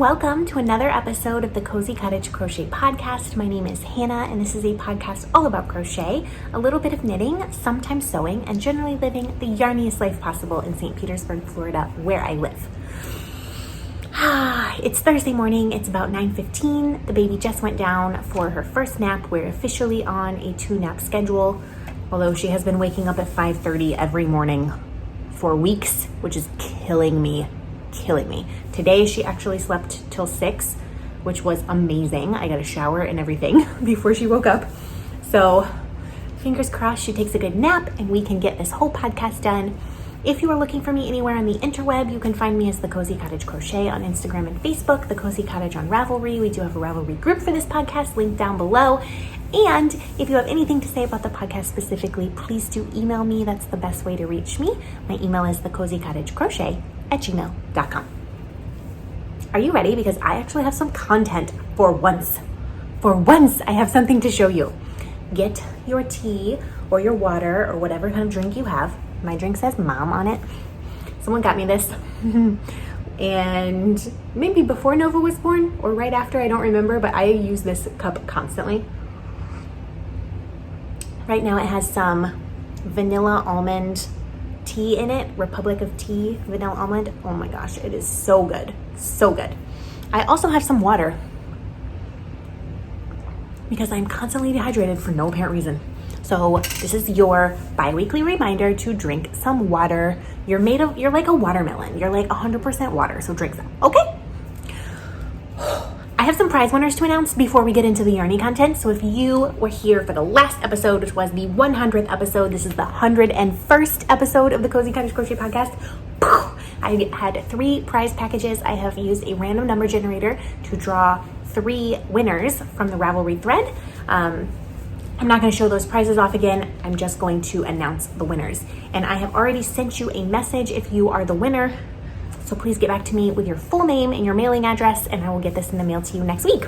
Welcome to another episode of the Cozy Cottage Crochet podcast. My name is Hannah, and this is a podcast all about crochet, a little bit of knitting, sometimes sewing, and generally living the yarniest life possible in St. Petersburg, Florida, where I live. It's Thursday morning. It's about 9:15. The baby just went down for her first nap. We're officially on a 2-nap schedule, although she has been waking up at 5:30 every morning for weeks, which is killing me. Today she actually slept till 6, which was amazing. I got a shower and everything before she woke up. So fingers crossed she takes a good nap and we can get this whole podcast done. If you are looking for me anywhere on the interweb, you can find me as the Cozy Cottage Crochet on Instagram and Facebook, the Cozy Cottage on Ravelry. We do have a Ravelry group for this podcast, linked down below. And if you have anything to say about the podcast specifically, please do email me. That's the best way to reach me. My email is thecozycottagecrochet@gmail.com. Are you ready? Because I actually have some content for once. For once, I have something to show you. Get your tea or your water or whatever kind of drink you have. My drink says Mom on it. Someone got me this. And maybe before Nova was born or right after, I don't remember, but I use this cup constantly. Right now it has some vanilla almond tea in it, Republic of Tea, vanilla almond. Oh my gosh, it is so good. So good. I also have some water because I'm constantly dehydrated for no apparent reason. So this is your bi-weekly reminder to drink some water. You're like a watermelon. You're like 100% water, so drink some, okay? I have some prize winners to announce before we get into the yarny content. So if you were here for the last episode, which was the 100th episode, this is the 101st episode of the Cozy Cottage Crochet podcast. I had 3 prize packages. I have used a random number generator to draw 3 winners from the Ravelry thread. I'm not going to show those prizes off again. I'm just going to announce the winners. And I have already sent you a message if you are the winner. So please get back to me with your full name and your mailing address, and I will get this in the mail to you next week.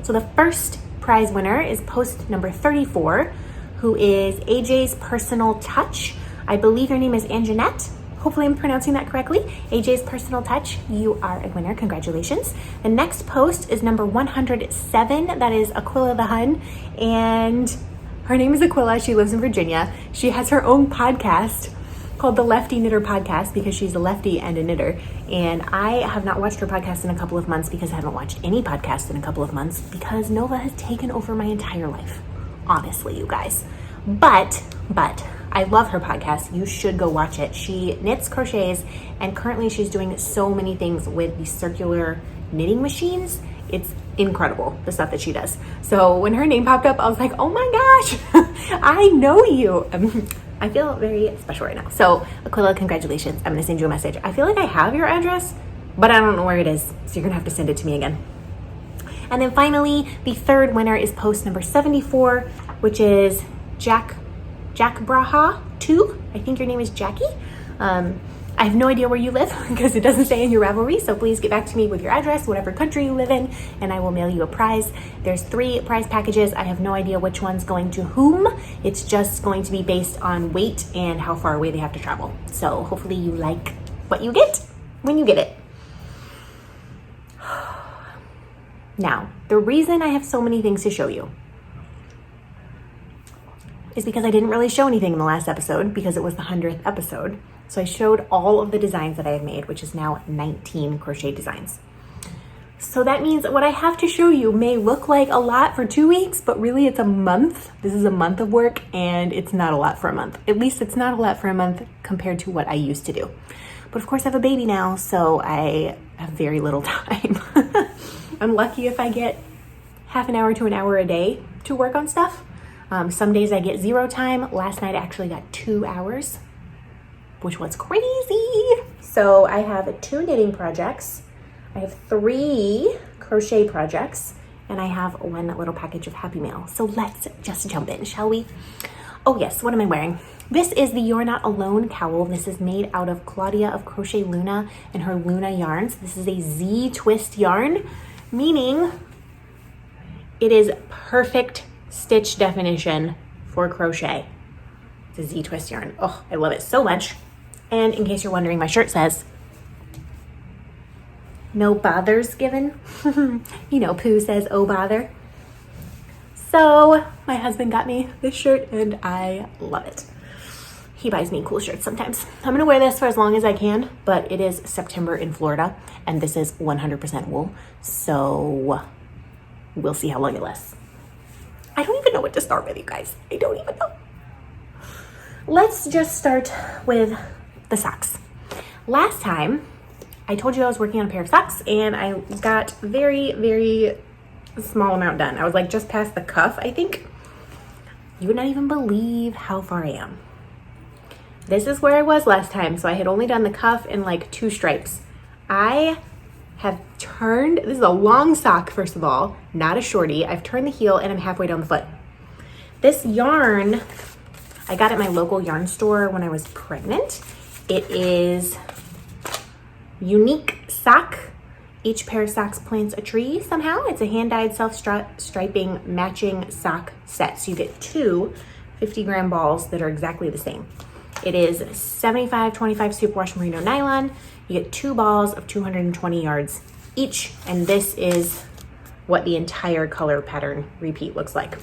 So the first prize winner is post number 34, who is AJ's Personal Touch. I believe your name is Anjanette. Hopefully I'm pronouncing that correctly. AJ's Personal Touch, you are a winner. Congratulations. The next post is number 107. That is Aquila the Hun. And her name is Aquila. She lives in Virginia. She has her own podcast called the Lefty Knitter Podcast because she's a lefty and a knitter. And I have not watched her podcast in a couple of months because I haven't watched any podcast in a couple of months because Nova has taken over my entire life. Honestly, you guys. But I love her podcast. You should go watch it. She knits, crochets, and currently she's doing so many things with the circular knitting machines. It's incredible, the stuff that she does. So when her name popped up, I was like, oh my gosh, I know you. I feel very special right now. So Aquila, congratulations. I'm gonna send you a message. I feel like I have your address, but I don't know where it is. So you're gonna have to send it to me again. And then finally, the third winner is post number 74, which is Jack Braha 2. I think your name is Jackie. I have no idea where you live because it doesn't say in your Ravelry. So please get back to me with your address, whatever country you live in, and I will mail you a prize. There's 3 prize packages. I have no idea which one's going to whom. It's just going to be based on weight and how far away they have to travel. So hopefully you like what you get when you get it. Now, the reason I have so many things to show you is because I didn't really show anything in the last episode because it was the 100th episode. So I showed all of the designs that I have made, which is now 19 crochet designs. So that means what I have to show you may look like a lot for 2 weeks, but really it's a month. This is a month of work and it's not a lot for a month. At least it's not a lot for a month compared to what I used to do. But of course I have a baby now, so I have very little time. I'm lucky if I get half an hour to an hour a day to work on stuff. Some days I get 0 time. Last night I actually got 2 hours, which was crazy. So I have 2 knitting projects. I have 3 crochet projects, and I have 1 little package of Happy Mail. So let's just jump in, shall we? Oh yes, what am I wearing? This is the You're Not Alone cowl. This is made out of Claudia of Crochet Luna and her Luna yarns. This is a Z twist yarn, meaning it is perfect stitch definition for crochet. It's a Z twist yarn. Oh, I love it so much. And in case you're wondering, my shirt says No bothers given. You know, Pooh says, oh bother. So my husband got me this shirt and I love it. He buys me cool shirts sometimes. I'm gonna wear this for as long as I can, but it is September in Florida and this is 100% wool. So we'll see how long it lasts. I don't even know what to start with, you guys. I don't even know. Let's just start with the socks. Last time, I told you I was working on a pair of socks and I got very, very small amount done. I was like just past the cuff, I think. You would not even believe how far I am. This is where I was last time. So I had only done the cuff and like 2 stripes. I have turned, this is a long sock, first of all, not a shorty. I've turned the heel and I'm halfway down the foot. This yarn, I got at my local yarn store when I was pregnant. It is unique sock. Each pair of socks plants a tree somehow. It's a hand-dyed self-striping matching sock set. So you get 2 50-gram balls that are exactly the same. It is 75-25 superwash merino nylon. You get 2 balls of 220 yards each. And this is what the entire color pattern repeat looks like.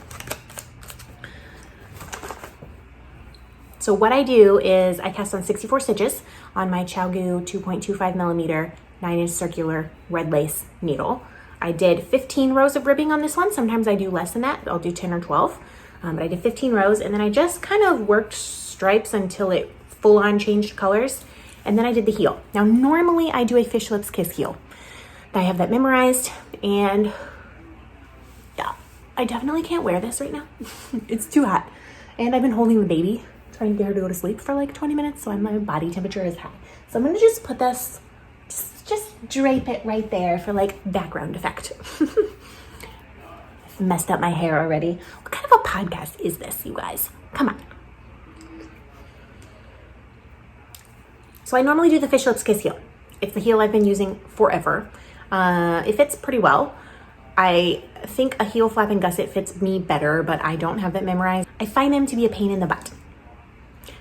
So what I do is I cast on 64 stitches on my ChowGoo 2.25 millimeter 9-inch circular red lace needle. I did 15 rows of ribbing on this one. Sometimes I do less than that. I'll do 10 or 12. But I did 15 rows and then I just kind of worked stripes until it full on changed colors. And then I did the heel. Now, normally I do a Fish Lips Kiss heel. I have that memorized and yeah, I definitely can't wear this right now. It's too hot. And I've been holding the baby, trying to get her to go to sleep for like 20 minutes. So my body temperature is high. So I'm gonna just put this, just drape it right there for like background effect. I've messed up my hair already. What kind of a podcast is this, you guys? Come on. So I normally do the Fish Lips Kiss heel. It's the heel I've been using forever. It fits pretty well. I think a heel flap and gusset fits me better, but I don't have that memorized. I find them to be a pain in the butt.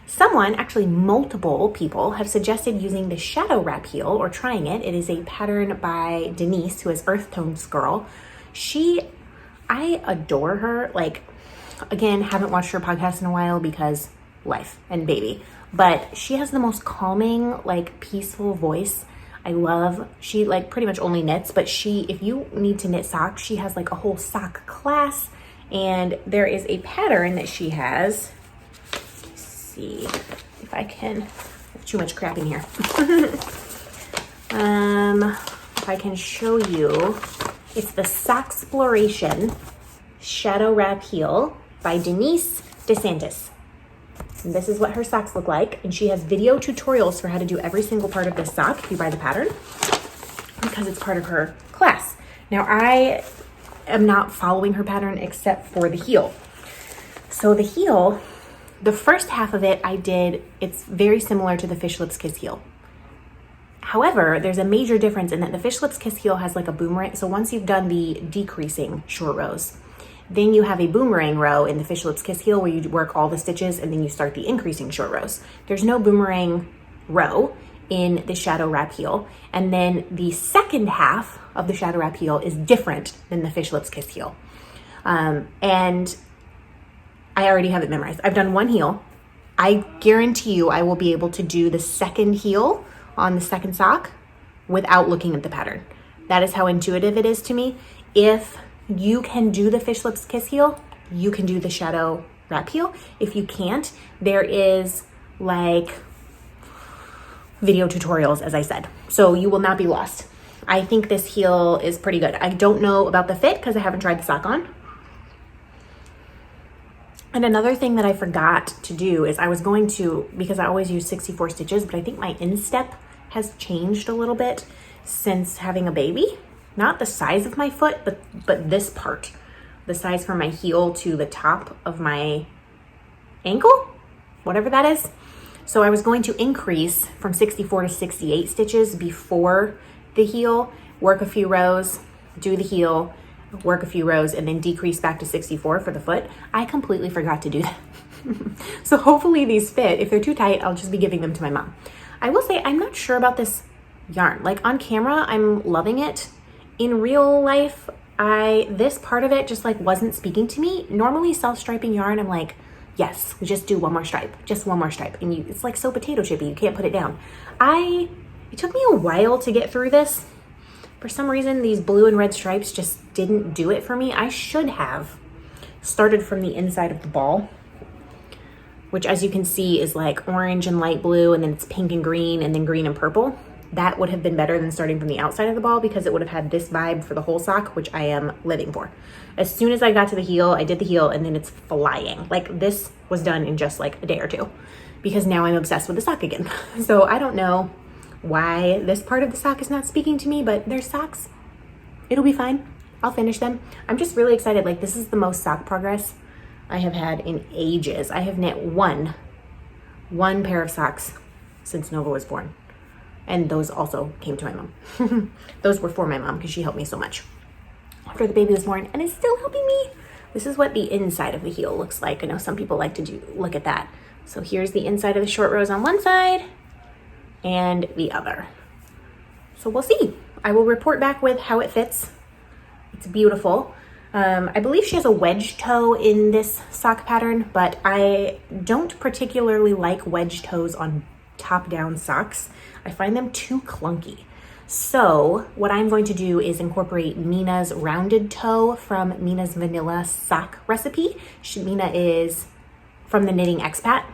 Someone, actually multiple people, have suggested using the shadow wrap heel or trying it. It is a pattern by Denise, who is Earth Tones Girl. I adore her. Like, again, haven't watched her podcast in a while because life and baby. But she has the most calming, like peaceful voice. I love, she like pretty much only knits, but if you need to knit socks, she has like a whole sock class. And there is a pattern that she has. Let's see if I can, too much crap in here. If I can show you, it's the Socksploration Shadow Wrap Heel by Denise DeSantis. And this is what her socks look like. And she has video tutorials for how to do every single part of this sock if you buy the pattern, because it's part of her class. Now, I am not following her pattern except for the heel. So the heel, the first half of it it's very similar to the Fish Lips Kiss heel. However, there's a major difference in that the Fish Lips Kiss heel has like a boomerang. So once you've done the decreasing short rows, then you have a boomerang row in the Fish Lips Kiss heel where you work all the stitches and then you start the increasing short rows. There's no boomerang row in the shadow wrap heel. And then the second half of the shadow wrap heel is different than the Fish Lips Kiss heel. And I already have it memorized. I've done one heel. I guarantee you I will be able to do the second heel on the second sock without looking at the pattern. That is how intuitive it is to me. If you can do the Fish Lips Kiss heel, you can do the shadow wrap heel. If you can't, there is like video tutorials, as I said. So you will not be lost. I think this heel is pretty good. I don't know about the fit because I haven't tried the sock on. And another thing that I forgot to do is I was going to, because I always use 64 stitches, but I think my instep has changed a little bit since having a baby. Not the size of my foot, but this part, the size from my heel to the top of my ankle, whatever that is. So I was going to increase from 64 to 68 stitches before the heel, work a few rows, do the heel, work a few rows, and then decrease back to 64 for the foot. I completely forgot to do that. So hopefully these fit. If they're too tight, I'll just be giving them to my mom. I will say I'm not sure about this yarn. Like on camera, I'm loving it. In real life, this part of it just like wasn't speaking to me. Normally self-striping yarn, I'm like, yes, just do one more stripe, just one more stripe. And it's like so potato chippy, you can't put it down. It took me a while to get through this. For some reason, these blue and red stripes just didn't do it for me. I should have started from the inside of the ball, which as you can see is like orange and light blue, and then it's pink and green, and then green and purple. That would have been better than starting from the outside of the ball, because it would have had this vibe for the whole sock, which I am living for. As soon as I got to the heel, I did the heel, and then it's flying. Like this was done in just like a day or two, because now I'm obsessed with the sock again. So I don't know why this part of the sock is not speaking to me, but there's socks. It'll be fine. I'll finish them. I'm just really excited. Like this is the most sock progress I have had in ages. I have knit one pair of socks since Nova was born. And those also came to my mom. Those were for my mom because she helped me so much after the baby was born, and it's still helping me. This is what the inside of the heel looks like. I know some people like to look at that. So here's the inside of the short rows on one side and the other. So we'll see. I will report back with how it fits. It's beautiful. I believe she has a wedge toe in this sock pattern, but I don't particularly like wedge toes on top-down socks. I find them too clunky. So what I'm going to do is incorporate Mina's rounded toe from Mina's vanilla sock recipe. Mina is from the Knitting Expat.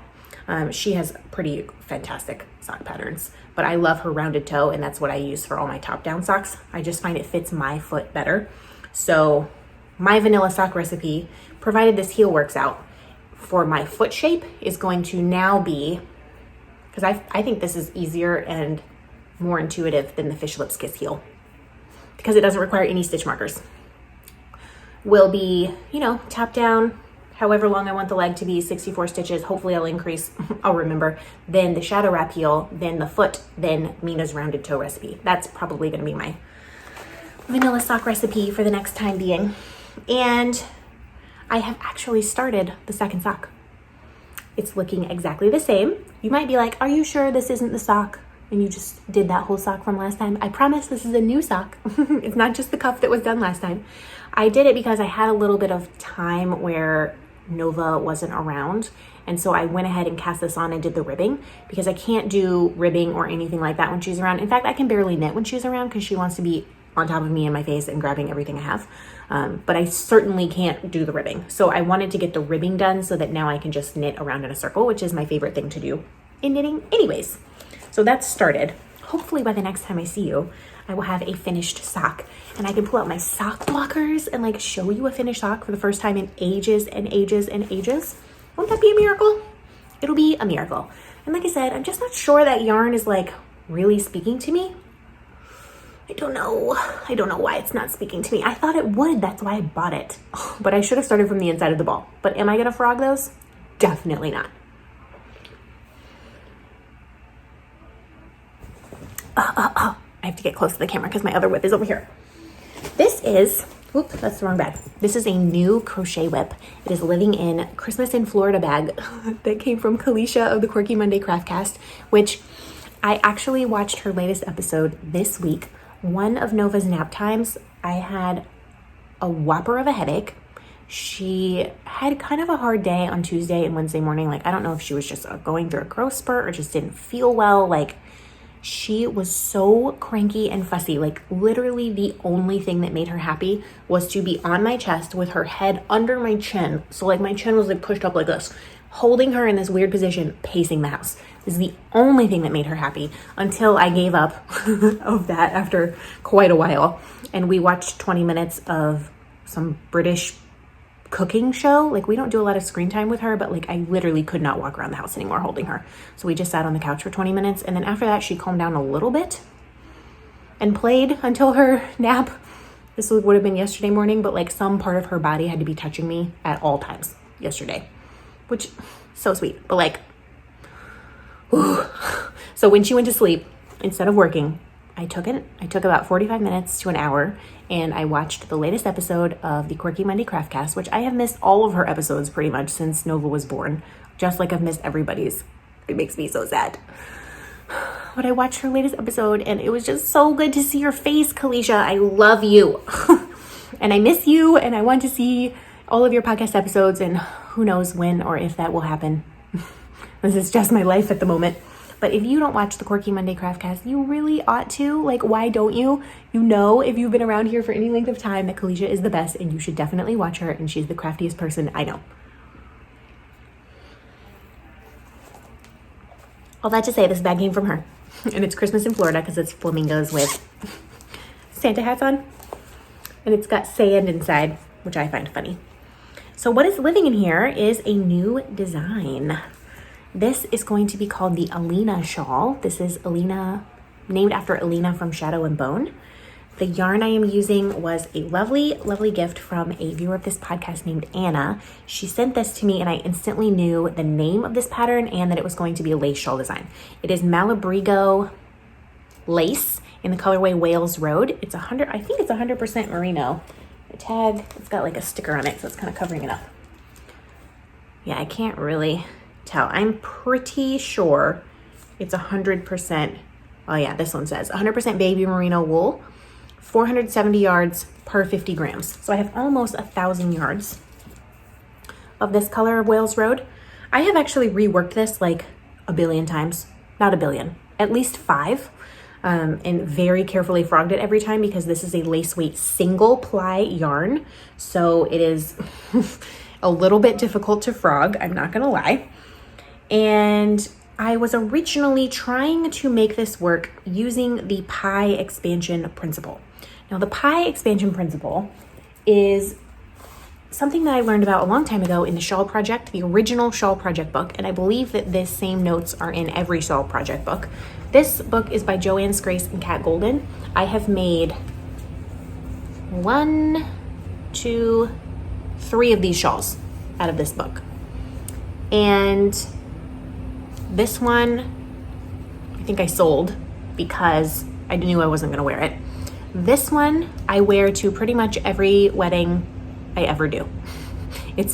She has pretty fantastic sock patterns, but I love her rounded toe, and that's what I use for all my top-down socks. I just find it fits my foot better. So my vanilla sock recipe, provided this heel works out, for my foot shape is going to now be, because I think this is easier and more intuitive than the Fish Lips Kiss heel, because it doesn't require any stitch markers. Will be, top down, however long I want the leg to be, 64 stitches. Hopefully I'll increase, I'll remember. Then the shadow wrap heel, then the foot, then Mina's rounded toe recipe. That's probably gonna be my vanilla sock recipe for the next time being. And I have actually started the second sock. It's looking exactly the same. You might be like, are you sure this isn't the sock and you just did that whole sock from last time? I promise this is a new sock. It's not just the cuff that was done last time. I did it because I had a little bit of time where Nova wasn't around, and so I went ahead and cast this on and did the ribbing, because I can't do ribbing or anything like that when she's around. In fact, I can barely knit when she's around because she wants to be on top of me and my face and grabbing everything I have. But I certainly can't do the ribbing. So I wanted to get the ribbing done so that now I can just knit around in a circle, which is my favorite thing to do in knitting anyways. So that's started. Hopefully by the next time I see you, I will have a finished sock, and I can pull out my sock blockers and like show you a finished sock for the first time in ages and ages and ages. Won't that be a miracle? It'll be a miracle. And like I said, I'm just not sure that yarn is like really speaking to me. I don't know why it's not speaking to me. I thought it would, that's why I bought it. But I should have started from the inside of the ball. But am I gonna frog those? Definitely not. I have to get close to the camera because my other whip is over here. This is, oops, that's the wrong bag. This is a new crochet whip. It is living in Christmas in Florida bag that came from Kalisha of the Quirky Monday Craftcast, which I actually watched her latest episode this week. One of Nova's nap times, I had a whopper of a headache. She had kind of a hard day on Tuesday and Wednesday morning. Like, I don't know if she was just going through a growth spurt or just didn't feel well. Like, she was so cranky and fussy. Like, literally the only thing that made her happy was to be on my chest with her head under my chin. So like my chin was like pushed up like this, holding her in this weird position, pacing the house. This is the only thing that made her happy until I gave up of that after quite a while. And we watched 20 minutes of some British cooking show. Like, we don't do a lot of screen time with her, but like I literally could not walk around the house anymore holding her. So we just sat on the couch for 20 minutes. And then after that, she calmed down a little bit and played until her nap. This would have been yesterday morning, but like some part of her body had to be touching me at all times yesterday, which so sweet, but like, whew. So when she went to sleep, instead of working, I took about 45 minutes to an hour, and I watched the latest episode of the Quirky Monday Craftcast, which I have missed all of her episodes pretty much since Nova was born, just like I've missed everybody's. It makes me so sad. but I watched her latest episode and it was just so good to see your face, Kalisha. I love you. And I miss you, and I want to see all of your podcast episodes, and who knows when or if that will happen. This is just my life at the moment. But if you don't watch the Quirky Monday Craftcast, you really ought to. Like, why don't you? You know, if you've been around here for any length of time, that Kalisha is the best, and you should definitely watch her, and she's the craftiest person I know. All that to say, this bag came from her. And it's Christmas in Florida because it's flamingos with Santa hats on. And it's got sand inside, which I find funny. So what is living in here is a new design. This is going to be called the Alina shawl. This is Alina, named after Alina from Shadow and Bone. The yarn I am using was a lovely, lovely gift from a viewer of this podcast named Anna. She sent this to me and I instantly knew the name of this pattern and that it was going to be a lace shawl design. It is Malabrigo lace in the colorway Wales Road. It's I think it's 100% merino. The tag, it's got like a sticker on it, so it's kind of covering it up. Yeah, I can't really tell. I'm pretty sure it's 100%. Oh yeah, this one says 100% baby merino wool, 470 yards per 50 grams. So I have almost 1,000 yards of this color of Wales Road. I have actually reworked this like a billion times. Not a billion, at least 5. And very carefully frogged it every time because this is a lace weight single ply yarn. So it is a little bit difficult to frog, I'm not gonna lie. And I was originally trying to make this work using the pie expansion principle. Now the pie expansion principle is something that I learned about a long time ago in the Shawl Project, the original Shawl Project book, and I believe that this same notes are in every Shawl Project book. This book is by Joanne Scrace and Kat Golden. I have made 1, 2, 3 of these shawls out of this book. And this one, I think I sold because I knew I wasn't gonna wear it. This one I wear to pretty much every wedding I ever do.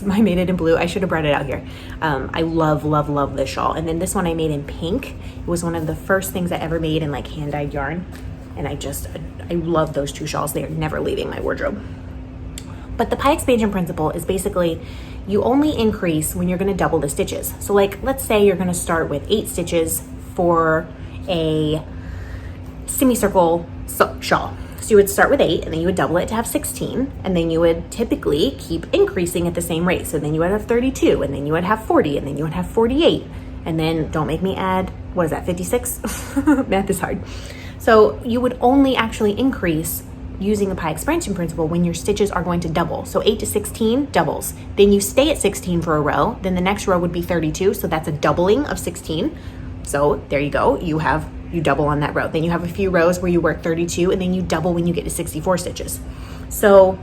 I made it in blue. I should have brought it out here. I love, love, love this shawl. And then this one I made in pink. It was one of the first things I ever made in like hand-dyed yarn. And I love those 2 shawls. They are never leaving my wardrobe. But the pie expansion principle is basically you only increase when you're gonna double the stitches. So like, let's say you're gonna start with 8 stitches for a semicircle shawl. So you would start with 8 and then you would double it to have 16, and then you would typically keep increasing at the same rate. So then you would have 32, and then you would have 40, and then you would have 48. And then don't make me add, what is that, 56? Math is hard. So you would only actually increase using the pie expansion principle when your stitches are going to double. So 8 to 16 doubles. Then you stay at 16 for a row. Then the next row would be 32. So that's a doubling of 16. So there you go. You double on that row. Then you have a few rows where you work 32 and then you double when you get to 64 stitches. So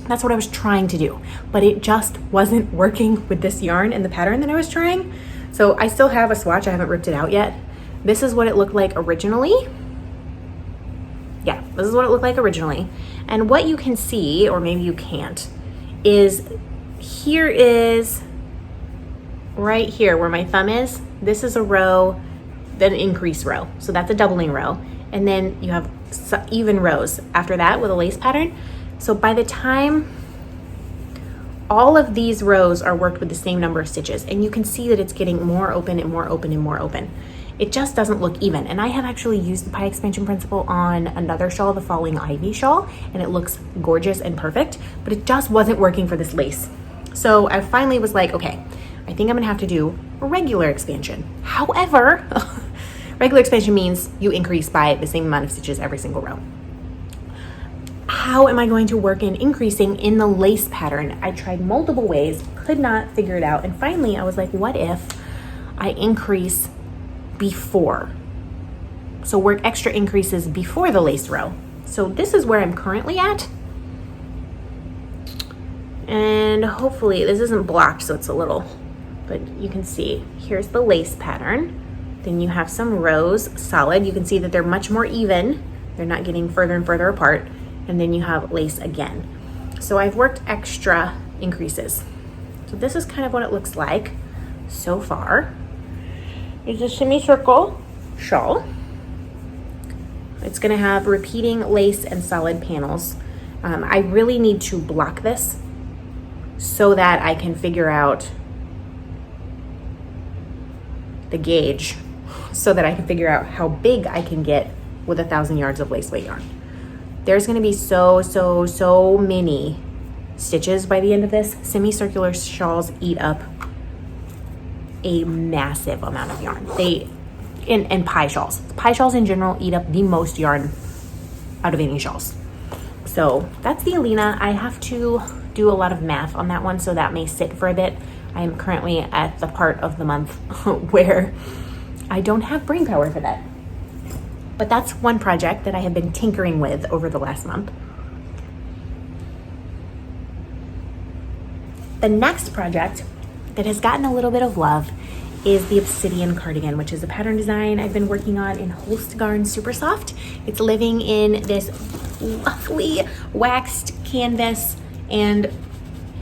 that's what I was trying to do, but it just wasn't working with this yarn and the pattern that I was trying. So I still have a swatch. I haven't ripped it out yet. This is what it looked like originally. Yeah, this is what it looked like originally. And what you can see, or maybe you can't, is here is right here where my thumb is. This is a row, then increase row. So that's a doubling row. And then you have even rows after that with a lace pattern. So by the time all of these rows are worked with the same number of stitches, and you can see that it's getting more open and more open and more open. It just doesn't look even. And I have actually used the pie expansion principle on another shawl, the Falling Ivy shawl, and it looks gorgeous and perfect, but it just wasn't working for this lace. So I finally was like, okay, I think I'm gonna have to do a regular expansion. However, regular expansion means you increase by the same amount of stitches every single row. How am I going to work in increasing in the lace pattern? I tried multiple ways, could not figure it out. And finally I was like, what if I increase before? So work extra increases before the lace row. So this is where I'm currently at. And hopefully this isn't blocked, so it's a little, but you can see, here's the lace pattern. Then you have some rows solid. You can see that they're much more even. They're not getting further and further apart. And then you have lace again. So I've worked extra increases. So this is kind of what it looks like so far. There's a semicircle shawl. It's gonna have repeating lace and solid panels. I really need to block this so that I can figure out the gauge, so that I can figure out how big I can get with 1,000 yards of lace weight yarn. There's gonna be so many stitches by the end of this. Semicircular shawls eat up a massive amount of yarn. And pie shawls. Pie shawls in general eat up the most yarn out of any shawls. So that's the Alina. I have to do a lot of math on that one, so that may sit for a bit. I am currently at the part of the month where I don't have brain power for that. But that's one project that I have been tinkering with over the last month. The next project that has gotten a little bit of love is the Obsidian cardigan, which is a pattern design I've been working on in Holst Garn Super Soft. It's living in this lovely waxed canvas and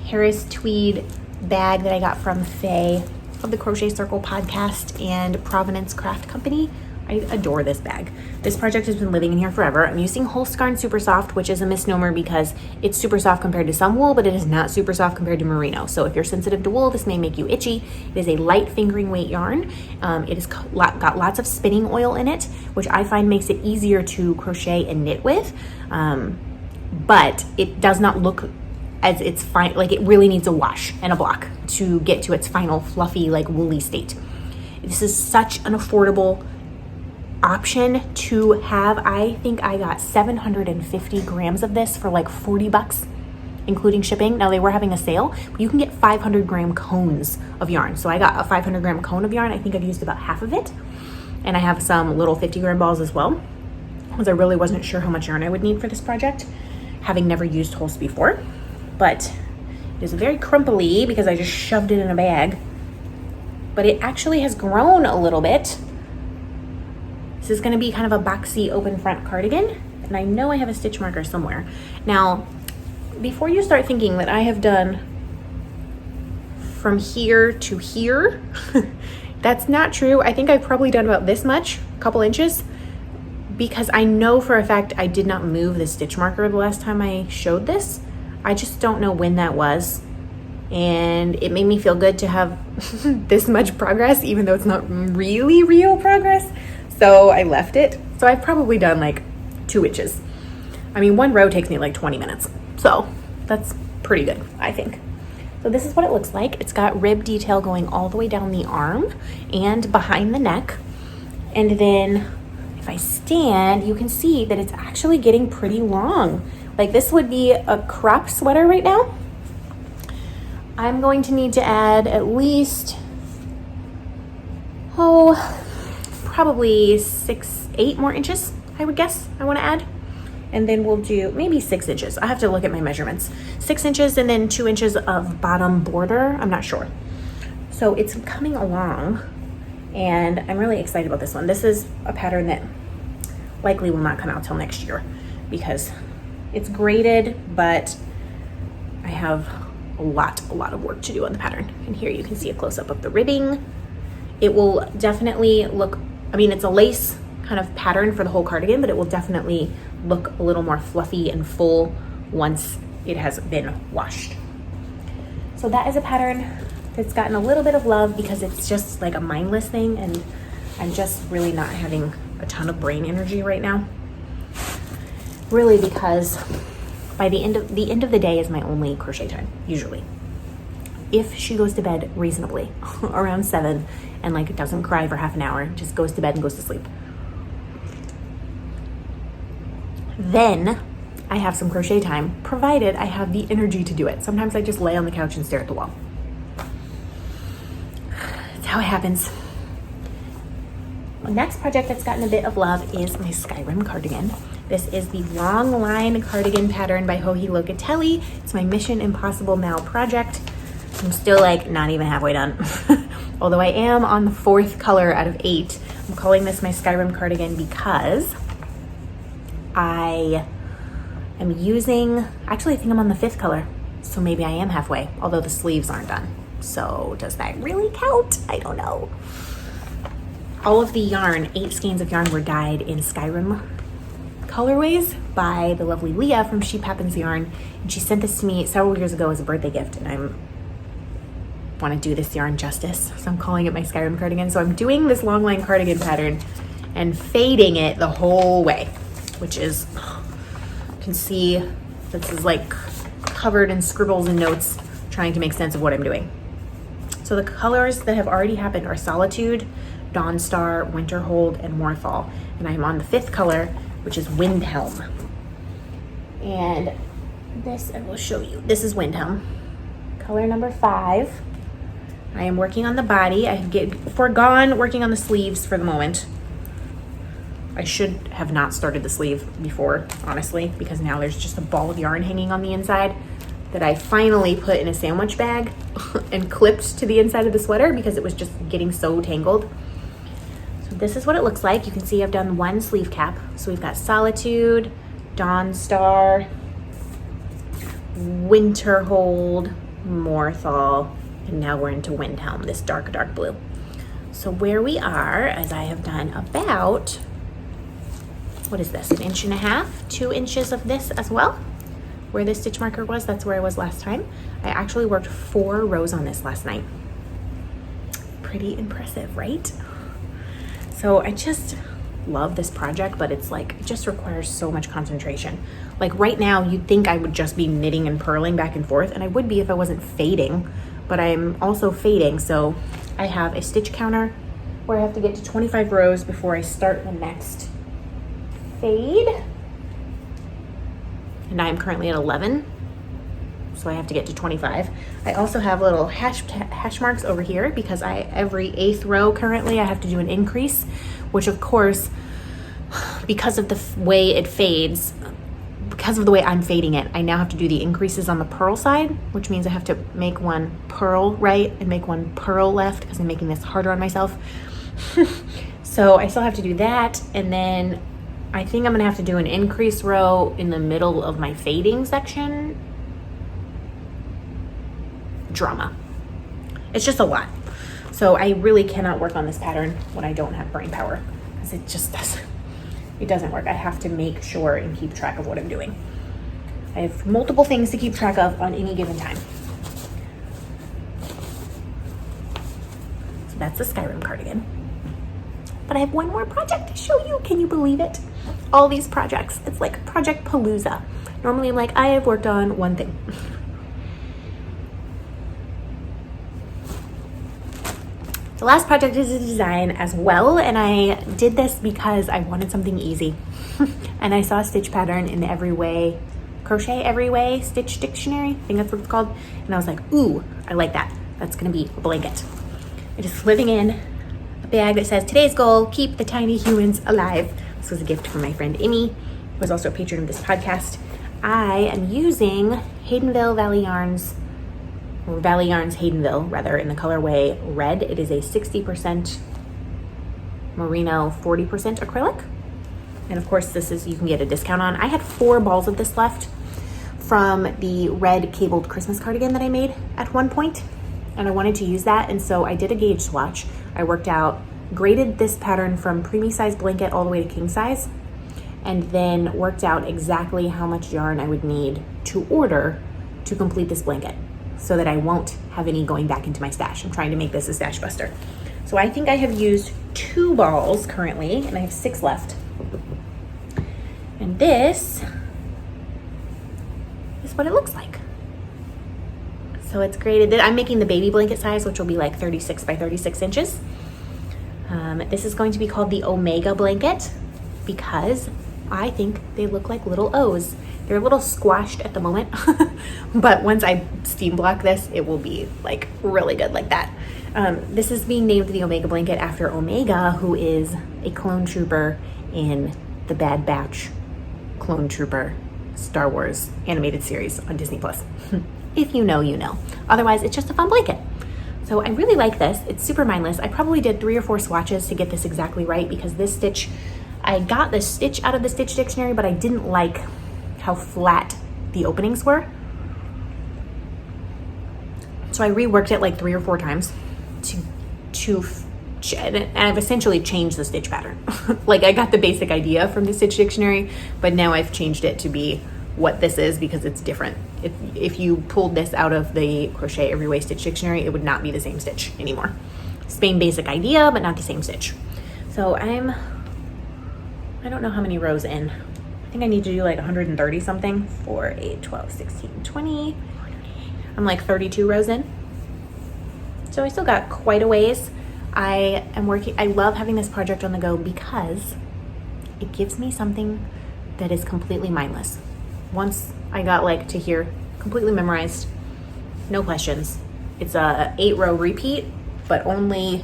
Harris tweed bag that I got from Faye of the Crochet Circle podcast and Provenance Craft Company. I adore this bag. This project has been living in here forever. I'm using Holst Garn Super Soft, which is a misnomer because it's super soft compared to some wool, but it is not super soft compared to merino. So if you're sensitive to wool, this may make you itchy. It is a light fingering weight yarn. It has got lots of spinning oil in it, which I find makes it easier to crochet and knit with. But it does not look as it's fine. Like, it really needs a wash and a block to get to its final fluffy, like woolly state. This is such an affordable option to have. I think I got 750 grams of this for like $40, including shipping. Now, they were having a sale, but you can get 500 gram cones of yarn. So I got a 500 gram cone of yarn. I think I've used about half of it. And I have some little 50 gram balls as well, because I really wasn't sure how much yarn I would need for this project, having never used Holst before. But it is very crumply because I just shoved it in a bag. But it actually has grown a little bit. This is gonna be kind of a boxy open front cardigan, and I know I have a stitch marker somewhere. Now, before you start thinking that I have done from here to here, that's not true. I think I've probably done about this much, a couple inches, because I know for a fact I did not move the stitch marker the last time I showed this. I just don't know when that was. And it made me feel good to have this much progress, even though it's not really real progress. So I left it. So I've probably done like 2 inches. I mean, one row takes me like 20 minutes. So that's pretty good, I think. So this is what it looks like. It's got rib detail going all the way down the arm and behind the neck. And then if I stand, you can see that it's actually getting pretty long. Like, this would be a crop sweater right now. I'm going to need to add at least, probably 8 more inches, I would guess I want to add. And then we'll do maybe 6 inches. I have to look at my measurements. 6 inches and then 2 inches of bottom border. I'm not sure. So it's coming along, and I'm really excited about this one. This is a pattern that likely will not come out till next year because it's graded, but I have a lot of work to do on the pattern. And here you can see a close-up of the ribbing. It will definitely look, I mean, it's a lace kind of pattern for the whole cardigan, but it will definitely look a little more fluffy and full once it has been washed. So that is a pattern that's gotten a little bit of love because it's just like a mindless thing, and I'm just really not having a ton of brain energy right now. Really, because by the end of the day is my only crochet time, usually. If she goes to bed reasonably, around 7, and like doesn't cry for half an hour, just goes to bed and goes to sleep. Then I have some crochet time, provided I have the energy to do it. Sometimes I just lay on the couch and stare at the wall. That's how it happens. The next project that's gotten a bit of love is my Skyrim cardigan. This is the long line cardigan pattern by Joji Locatelli. It's my Mission Impossible Mal project. I'm still like not even halfway done. Although I am on the 4th color out of 8. I'm calling this my Skyrim cardigan because I am using, actually I think I'm on the 5th color. So maybe I am halfway, although the sleeves aren't done. So does that really count? I don't know. all of the yarn, 8 skeins of yarn, were dyed in Skyrim colorways by the lovely Leah from Sheep Happens Yarn. And she sent this to me several years ago as a birthday gift, and I want to do this yarn justice, so I'm calling it my Skyrim cardigan. So I'm doing this long line cardigan pattern and fading it the whole way, which is, you can see this is like covered in scribbles and notes trying to make sense of what I'm doing. So the colors that have already happened are Solitude, Dawn Star, Winterhold, and Morthal. And I'm on the 5th color, which is Windhelm. And this, I will show you. This is Windhelm, color number 5. I am working on the body. I have foregone working on the sleeves for the moment. I should have not started the sleeve before, honestly, because now there's just a ball of yarn hanging on the inside that I finally put in a sandwich bag and clipped to the inside of the sweater because it was just getting so tangled. So this is what it looks like. You can see I've done 1 sleeve cap. So we've got Solitude, Dawn Star, Winterhold, Morthal, and now we're into Windhelm, this dark blue. So where we are, as I have done about, what is this, 1.5 inches, 2 inches of this as well. Where this stitch marker was, that's where I was last time. I actually worked 4 rows on this last night. Pretty impressive, right? So I just love this project, but it's like, it just requires so much concentration. Like right now, you'd think I would just be knitting and purling back and forth, and I would be if I wasn't fading, but I'm also fading. So I have a stitch counter where I have to get to 25 rows before I start the next fade. And I am currently at 11, so I have to get to 25. I also have little hash marks over here because every 8th row currently I have to do an increase, which of course, because of the way it fades, because of the way I'm fading it, I now have to do the increases on the purl side, which means I have to make 1 purl right and make 1 purl left because I'm making this harder on myself. So I still have to do that, and then I think I'm gonna have to do an increase row in the middle of my fading section. Drama. It's just a lot. So I really cannot work on this pattern when I don't have brain power, because it just doesn't work. I have to make sure and keep track of what I'm doing. I have multiple things to keep track of on any given time. So that's the Skyrim cardigan. But I have one more project to show you. Can you believe it? All these projects. It's like Project Palooza. Normally I'm like, I have worked on one thing. The last project is a design as well, and I did this because I wanted something easy. And I saw a stitch pattern in the Everyway, Crochet Everyway Stitch Dictionary. I think that's what it's called. And I was like, ooh, I like that. That's gonna be a blanket. It is living in a bag that says, today's goal, keep the tiny humans alive. This was a gift from my friend Amy, who is also a patron of this podcast. I am using Haydenville Valley Yarns Haydenville, rather, in the colorway red. It is a 60% merino, 40% acrylic. And of course, this is, you can get a discount on. I had 4 balls of this left from the red cabled Christmas cardigan that I made at one point, and I wanted to use that. And so I did a gauge swatch. I worked out, graded this pattern from preemie size blanket all the way to king size, and then worked out exactly how much yarn I would need to order to complete this blanket, so that I won't have any going back into my stash. I'm trying to make this a stash buster. So I think I have used 2 balls currently, and I have 6 left. And this is what it looks like. So it's graded. I'm making the baby blanket size, which will be like 36 by 36 inches. This is going to be called the Omega blanket because I think they look like little O's. They're a little squashed at the moment, but once I steam block this, it will be like really good like that. This is being named the Omega blanket after Omega, who is a clone trooper in the Bad Batch clone trooper Star Wars animated series on Disney Plus. If you know, you know. Otherwise, it's just a fun blanket. So I really like this. It's super mindless. I probably did 3 or 4 swatches to get this exactly right, because this stitch, I got this stitch out of the Stitch Dictionary, but I didn't like how flat the openings were. So I reworked it like 3 or 4 times to and I've essentially changed the stitch pattern. Like I got the basic idea from the Stitch Dictionary, but now I've changed it to be what this is because it's different. If you pulled this out of the Crochet Every Way Stitch Dictionary, it would not be the same stitch anymore. Same basic idea, but not the same stitch. So I don't know how many rows in. I think I need to do like 130 something. 4, 8, 12, 16, 20. I'm like 32 rows in. So I still got quite a ways. I love having this project on the go because it gives me something that is completely mindless. Once I got like to here, completely memorized, no questions. It's a 8-row repeat, but only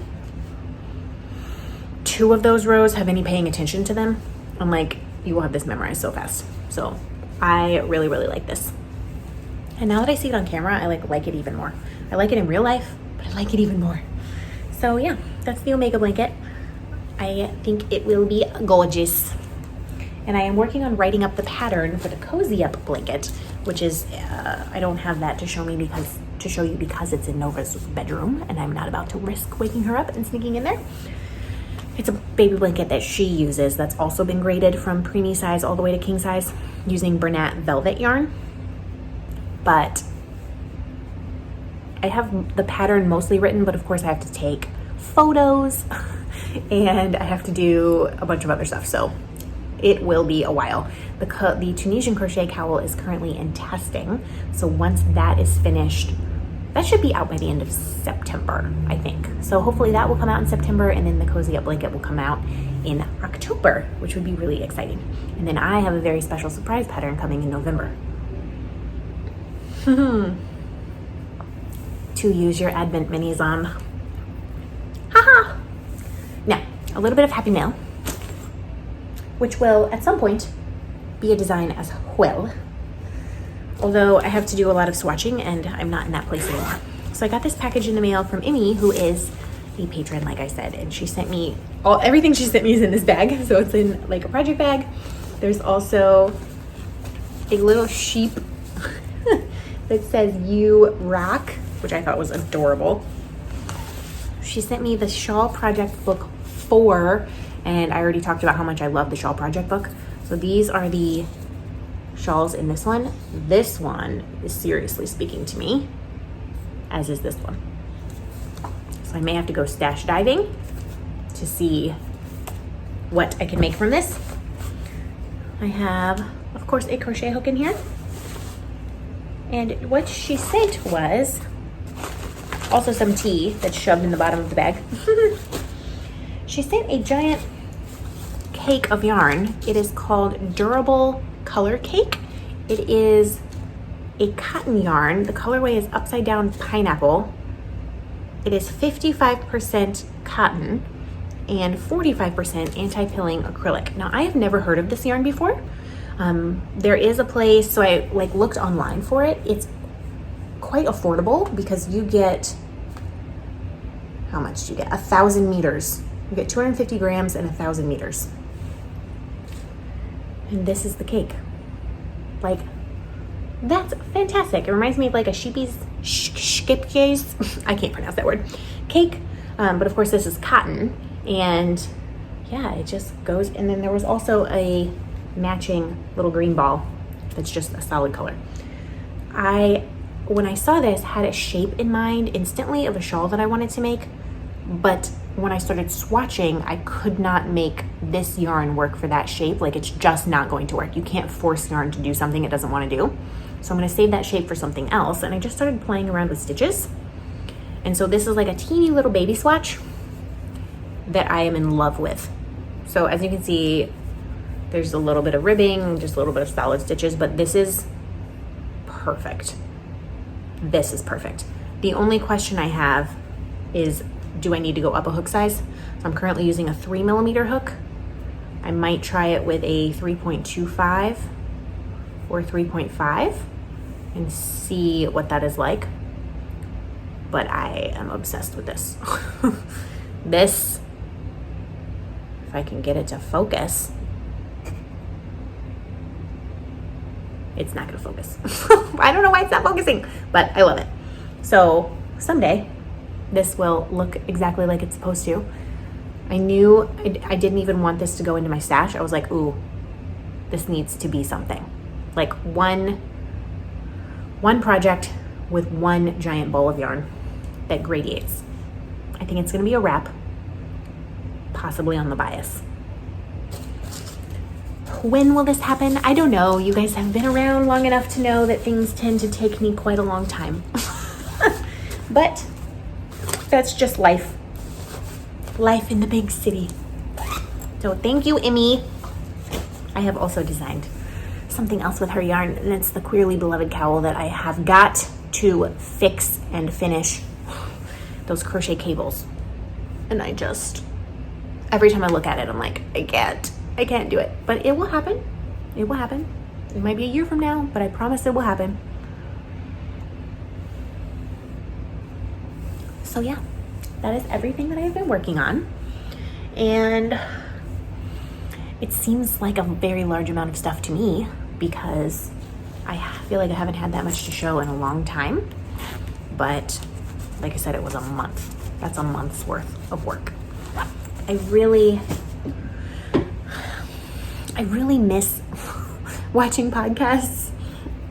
2 of those rows have any paying attention to them. I'm like, you will have this memorized so fast. So I really, really like this. And now that I see it on camera, I like it even more. I like it in real life, but I like it even more. So yeah, that's the Omega blanket. I think it will be gorgeous. And I am working on writing up the pattern for the Cozy Up blanket, which is, I don't have that to show you because it's in Nova's bedroom and I'm not about to risk waking her up and sneaking in there. It's a baby blanket that she uses that's also been graded from preemie size all the way to king size using Bernat velvet yarn. But I have the pattern mostly written, but of course I have to take photos and I have to do a bunch of other stuff. So it will be a while. The Tunisian crochet cowl is currently in testing. So once that is finished, that should be out by the end of September, I think. So hopefully that will come out in September and then the Cozy Up blanket will come out in October, which would be really exciting. And then I have a very special surprise pattern coming in November. To use your Advent minis on. Haha! Now, a little bit of happy mail, which will at some point be a design as well. Although I have to do a lot of swatching and I'm not in that place anymore. So I got this package in the mail from Emmy, who is a patron, like I said, and she sent me everything she sent me is in this bag. So it's in like a project bag. There's also a little sheep that says "You Rock," which I thought was adorable. She sent me the Shawl Project Book 4, and I already talked about how much I love the Shawl Project book. So these are the shawls in this one. This one is seriously speaking to me, as is this one. So I may have to go stash diving to see what I can make from this. I have, of course, a crochet hook in here. And what she sent was also some tea that's shoved in the bottom of the bag. She sent a giant cake of yarn. It is called Durable Color Cake. It is a cotton yarn. The colorway is Upside Down Pineapple. It is 55% cotton and 45% anti-pilling acrylic. Now, I have never heard of this yarn before. There is a place, so I looked online for it. It's quite affordable because you get, how much do you get? 1,000 meters. You get 250 grams and 1,000 meters. And this is the cake. Like, that's fantastic. It reminds me of like a sheepy's, I can't pronounce that word, cake. But of course this is cotton, and yeah, it just goes. And then there was also a matching little green ball that's just a solid color. When I saw this, had a shape in mind instantly of a shawl that I wanted to make, but when I started swatching, I could not make this yarn work for that shape. Like, it's just not going to work. You can't force yarn to do something it doesn't want to do. So I'm going to save that shape for something else. And I just started playing around with stitches. And so this is like a teeny little baby swatch that I am in love with. So as you can see, there's a little bit of ribbing, just a little bit of solid stitches, but this is perfect. This is perfect. The only question I have is, do I need to go up a hook size? So I'm currently using a 3mm hook. I might try it with a 3.25 or 3.5 and see what that is like. But I am obsessed with this. This, if I can get it to focus, it's not gonna focus. I don't know why it's not focusing, but I love it. So someday this will look exactly like it's supposed to. I knew I didn't even want this to go into my stash. I was like, ooh, this needs to be something. Like one project with one giant ball of yarn that gradiates. I think it's gonna be a wrap, possibly on the bias. When will this happen? I don't know. You guys have been around long enough to know that things tend to take me quite a long time. But that's just life. Life in the big city. So thank you, Emmy. I have also designed something else with her yarn, and it's the Queerly Beloved cowl that I have got to fix and finish those crochet cables. And I just, every time I look at it, I'm like, I can't do it. But it will happen. It will happen. It might be a year from now, but I promise it will happen. So yeah, that is everything that I've been working on. And it seems like a very large amount of stuff to me because I feel like I haven't had that much to show in a long time. But like I said, it was a month. That's a month's worth of work. I really miss watching podcasts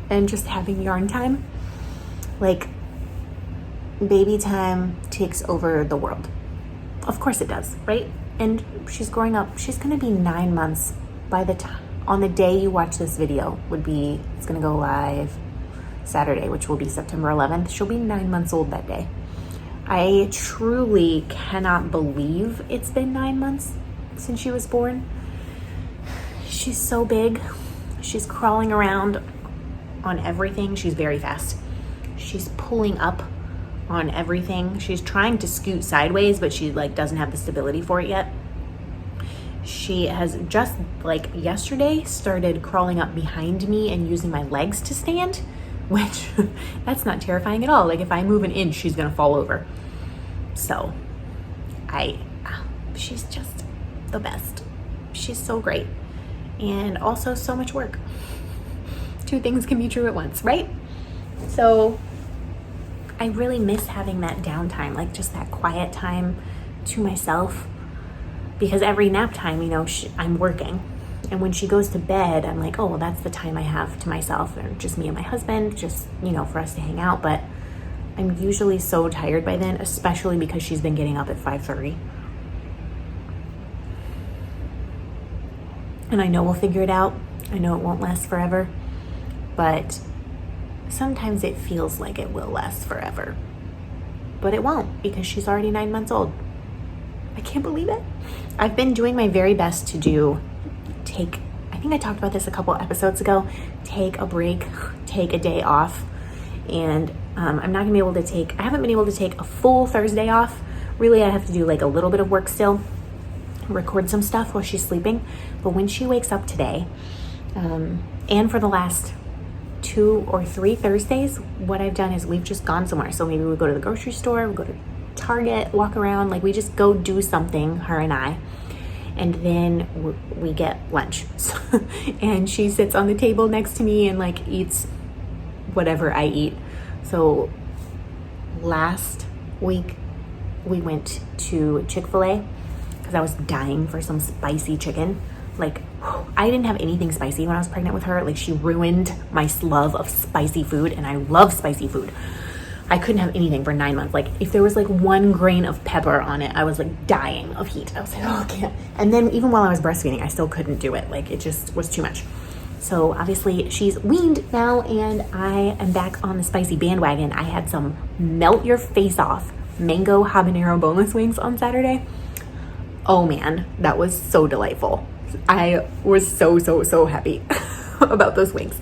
and just having yarn time. Like, baby time takes over the world. Of course it does, right? And she's growing up. She's gonna be 9 months by the time, on the day you watch this video it's gonna go live Saturday, which will be September 11th. She'll be 9 months old that day. I truly cannot believe it's been 9 months since she was born. She's so big. She's crawling around on everything. She's very fast. She's pulling up on everything. She's trying to scoot sideways, but she doesn't have the stability for it yet. She has just yesterday started crawling up behind me and using my legs to stand, which that's not terrifying at all. Like, if I move an inch, she's gonna fall over. So she's just the best. She's so great. And also so much work. Two things can be true at once, right? So I really miss having that downtime, like just that quiet time to myself, because every nap time, I'm working. And when she goes to bed, I'm like, oh, well, that's the time I have to myself, or just me and my husband, just, for us to hang out. But I'm usually so tired by then, especially because she's been getting up at 5:30. And I know we'll figure it out. I know it won't last forever, but sometimes it feels like it will last forever. But it won't, because she's already 9 months old. I can't believe it. I've been doing my very best to I think I talked about this a couple episodes ago, take a break, take a day off. And I haven't been able to take a full Thursday off. Really, I have to do a little bit of work still, record some stuff while she's sleeping. But when she wakes up today, and for the last 2 or 3 Thursdays, what I've done is we've just gone somewhere. So maybe we go to the grocery store, we go to Target, walk around, we just go do something, her and I, and then we get lunch. And she sits on the table next to me and eats whatever I eat. So last week we went to Chick-fil-A because I was dying for some spicy chicken. I didn't have anything spicy when I was pregnant with her. She ruined my love of spicy food, and I love spicy food. I couldn't have anything for 9 months. If there was 1 grain of pepper on it, I was dying of heat. I was like, oh, I can't. And then even while I was breastfeeding, I still couldn't do it. It just was too much. So obviously she's weaned now, and I am back on the spicy bandwagon. I had some melt your face off mango habanero boneless wings on Saturday. Oh man, that was so delightful. I was so happy about those wings.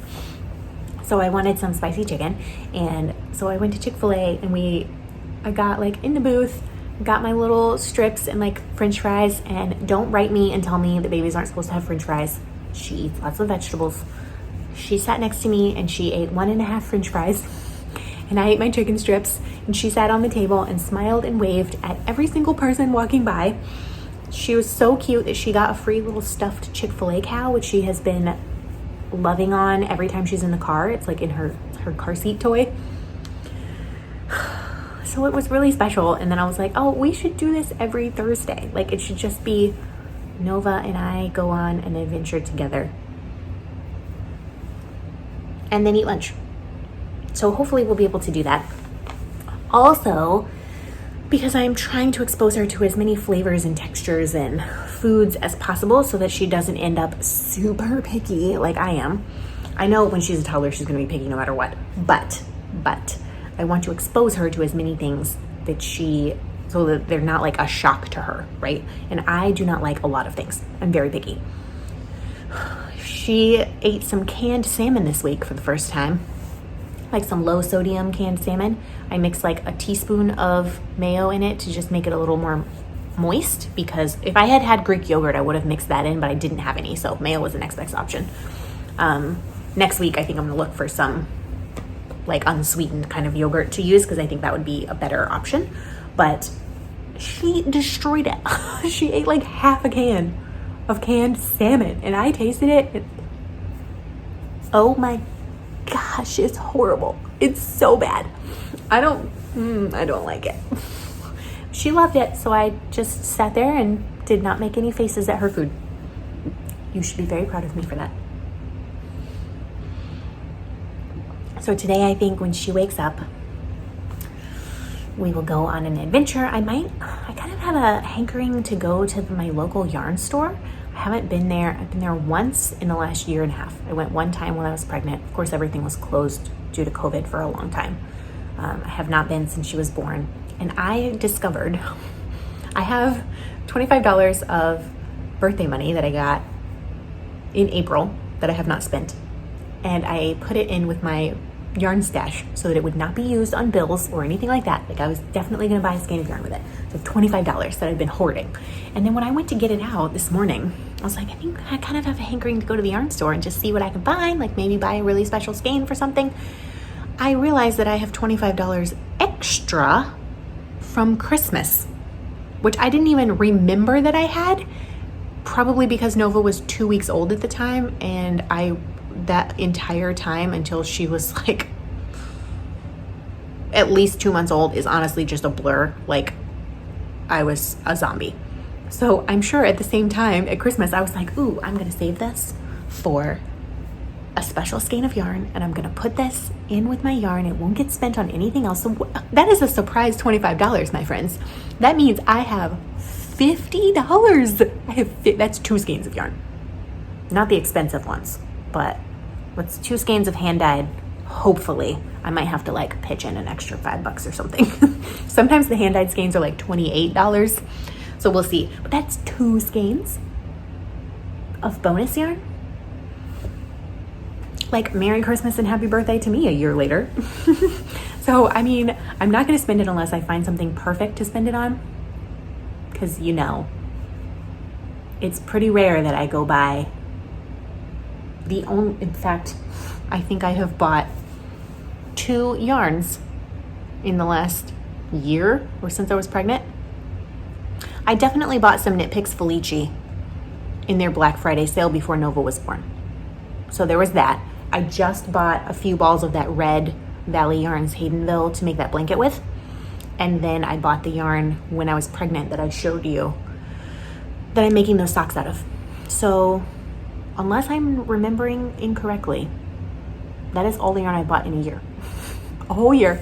So I wanted some spicy chicken, and so I went to Chick-fil-A, and I got in the booth, got my little strips and French fries. And don't write me and tell me that babies aren't supposed to have French fries. She eats lots of vegetables. She sat next to me and she ate 1.5 French fries, and I ate my chicken strips, and she sat on the table and smiled and waved at every single person walking by. She was so cute that she got a free little stuffed Chick-fil-A cow, which she has been loving on every time she's in the car. It's in her car seat toy. So it was really special. And then I was like, oh, we should do this every Thursday. Like, it should just be Nova and I go on an adventure together and then eat lunch. So hopefully we'll be able to do that. Also, because I'm trying to expose her to as many flavors and textures and foods as possible so that she doesn't end up super picky like I am. I know when she's a toddler, she's going to be picky no matter what. But I want to expose her to as many things so that they're not like a shock to her, right? And I do not like a lot of things. I'm very picky. She ate some canned salmon this week for the first time. Like some low sodium canned salmon. I mixed like a teaspoon of mayo in it to just make it a little more moist, because if I had had Greek yogurt, I would have mixed that in, but I didn't have any, so mayo was the next best option. Next week, I think I'm gonna look for some like unsweetened kind of yogurt to use, because I think that would be a better option. But she destroyed it. She ate like half a can of canned salmon, and I tasted it. Oh my gosh, it's horrible. It's so bad. I don't like it. She loved it, so I just sat there and did not make any faces at her food. You should be very proud of me for that. So today, I think when she wakes up, we will go on an adventure. I kind of have a hankering to go to my local yarn store. I haven't been there. I've been there once in the last year and a half. I went one time when I was pregnant. Of course, everything was closed due to COVID for a long time. I have not been since she was born. And I discovered I have $25 of birthday money that I got in April that I have not spent. And I put it in with my yarn stash so that it would not be used on bills or anything like that. Like, I was definitely going to buy a skein of yarn with it. So $25 that I've been hoarding. And then when I went to get it out this morning, I was like, I think I kind of have a hankering to go to the yarn store and just see what I can find, like maybe buy a really special skein for something. I realized that I have $25 extra from Christmas, which I didn't even remember that I had, probably because Nova was 2 weeks old at the time, and that entire time until she was like at least 2 months old is honestly just a blur. Like, I was a zombie. So I'm sure at the same time at Christmas, I was like, ooh, I'm gonna save this for a special skein of yarn, and I'm gonna put this in with my yarn. It won't get spent on anything else. So that is a surprise $25, my friends. That means I have $50. That's 2 skeins of yarn, not the expensive ones, but what's 2 skeins of hand dyed. Hopefully I might have to like pitch in an extra $5 or something. Sometimes the hand dyed skeins are like $28, so we'll see. But that's 2 skeins of bonus yarn. Like, Merry Christmas and Happy Birthday to me a year later. So, I mean, I'm not going to spend it unless I find something perfect to spend it on. Because, you know, it's pretty rare that I go buy in fact, I think I have bought 2 yarns in the last year or since I was pregnant. I definitely bought some Knit Picks Felici in their Black Friday sale before Nova was born. So there was that. I just bought a few balls of that red Valley Yarns Haydenville to make that blanket with. And then I bought the yarn when I was pregnant that I showed you that I'm making those socks out of. So unless I'm remembering incorrectly, that is all the yarn I bought in a year. A whole year.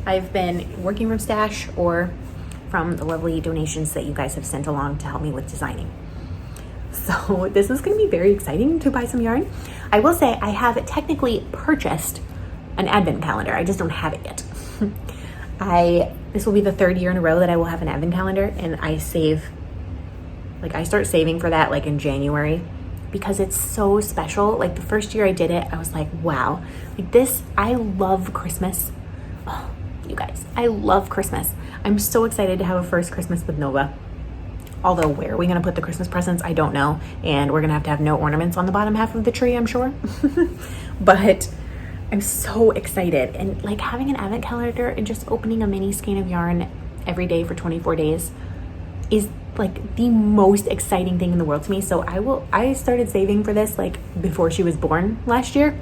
I've been working from stash or from the lovely donations that you guys have sent along to help me with designing. So this is going to be very exciting to buy some yarn. I will say I have technically purchased an advent calendar. I just don't have it yet. This will be the 3rd year in a row that I will have an advent calendar, and I start saving for that like in January, because it's so special. Like, the first year I did it, I was like, wow, like this, I love Christmas. Oh, you guys, I love Christmas. I'm so excited to have a first Christmas with Nova. Although, where are we going to put the Christmas presents? I don't know. And we're going to have no ornaments on the bottom half of the tree, I'm sure. But I'm so excited. And like, having an advent calendar and just opening a mini skein of yarn every day for 24 days is like the most exciting thing in the world to me. So I started saving for this like before she was born last year.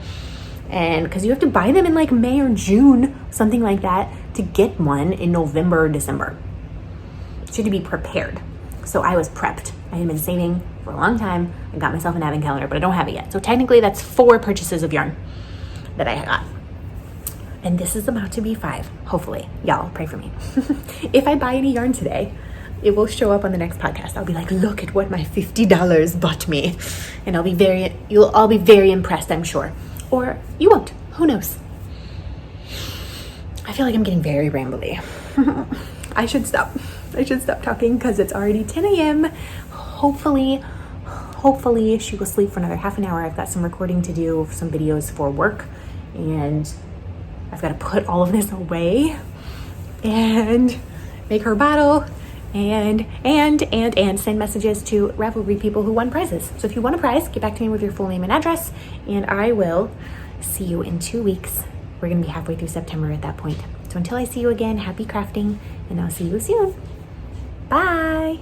And because you have to buy them in like May or June, something like that, to get one in November or December. So you have to be prepared. So I was prepped. I had been saving for a long time. I got myself an advent calendar, but I don't have it yet. So technically that's 4 purchases of yarn that I got. And this is about to be 5, hopefully. Y'all pray for me. If I buy any yarn today, it will show up on the next podcast. I'll be like, look at what my $50 bought me. And you'll all be very impressed, I'm sure. Or you won't, who knows? I feel like I'm getting very rambly. I should stop talking because it's already 10 a.m. Hopefully she will sleep for another half an hour. I've got some recording to do, some videos for work, and I've got to put all of this away and make her bottle and send messages to Ravelry people who won prizes. So if you won a prize, get back to me with your full name and address, and I will see you in 2 weeks. We're going to be halfway through September at that point. So until I see you again, happy crafting, and I'll see you soon. Bye.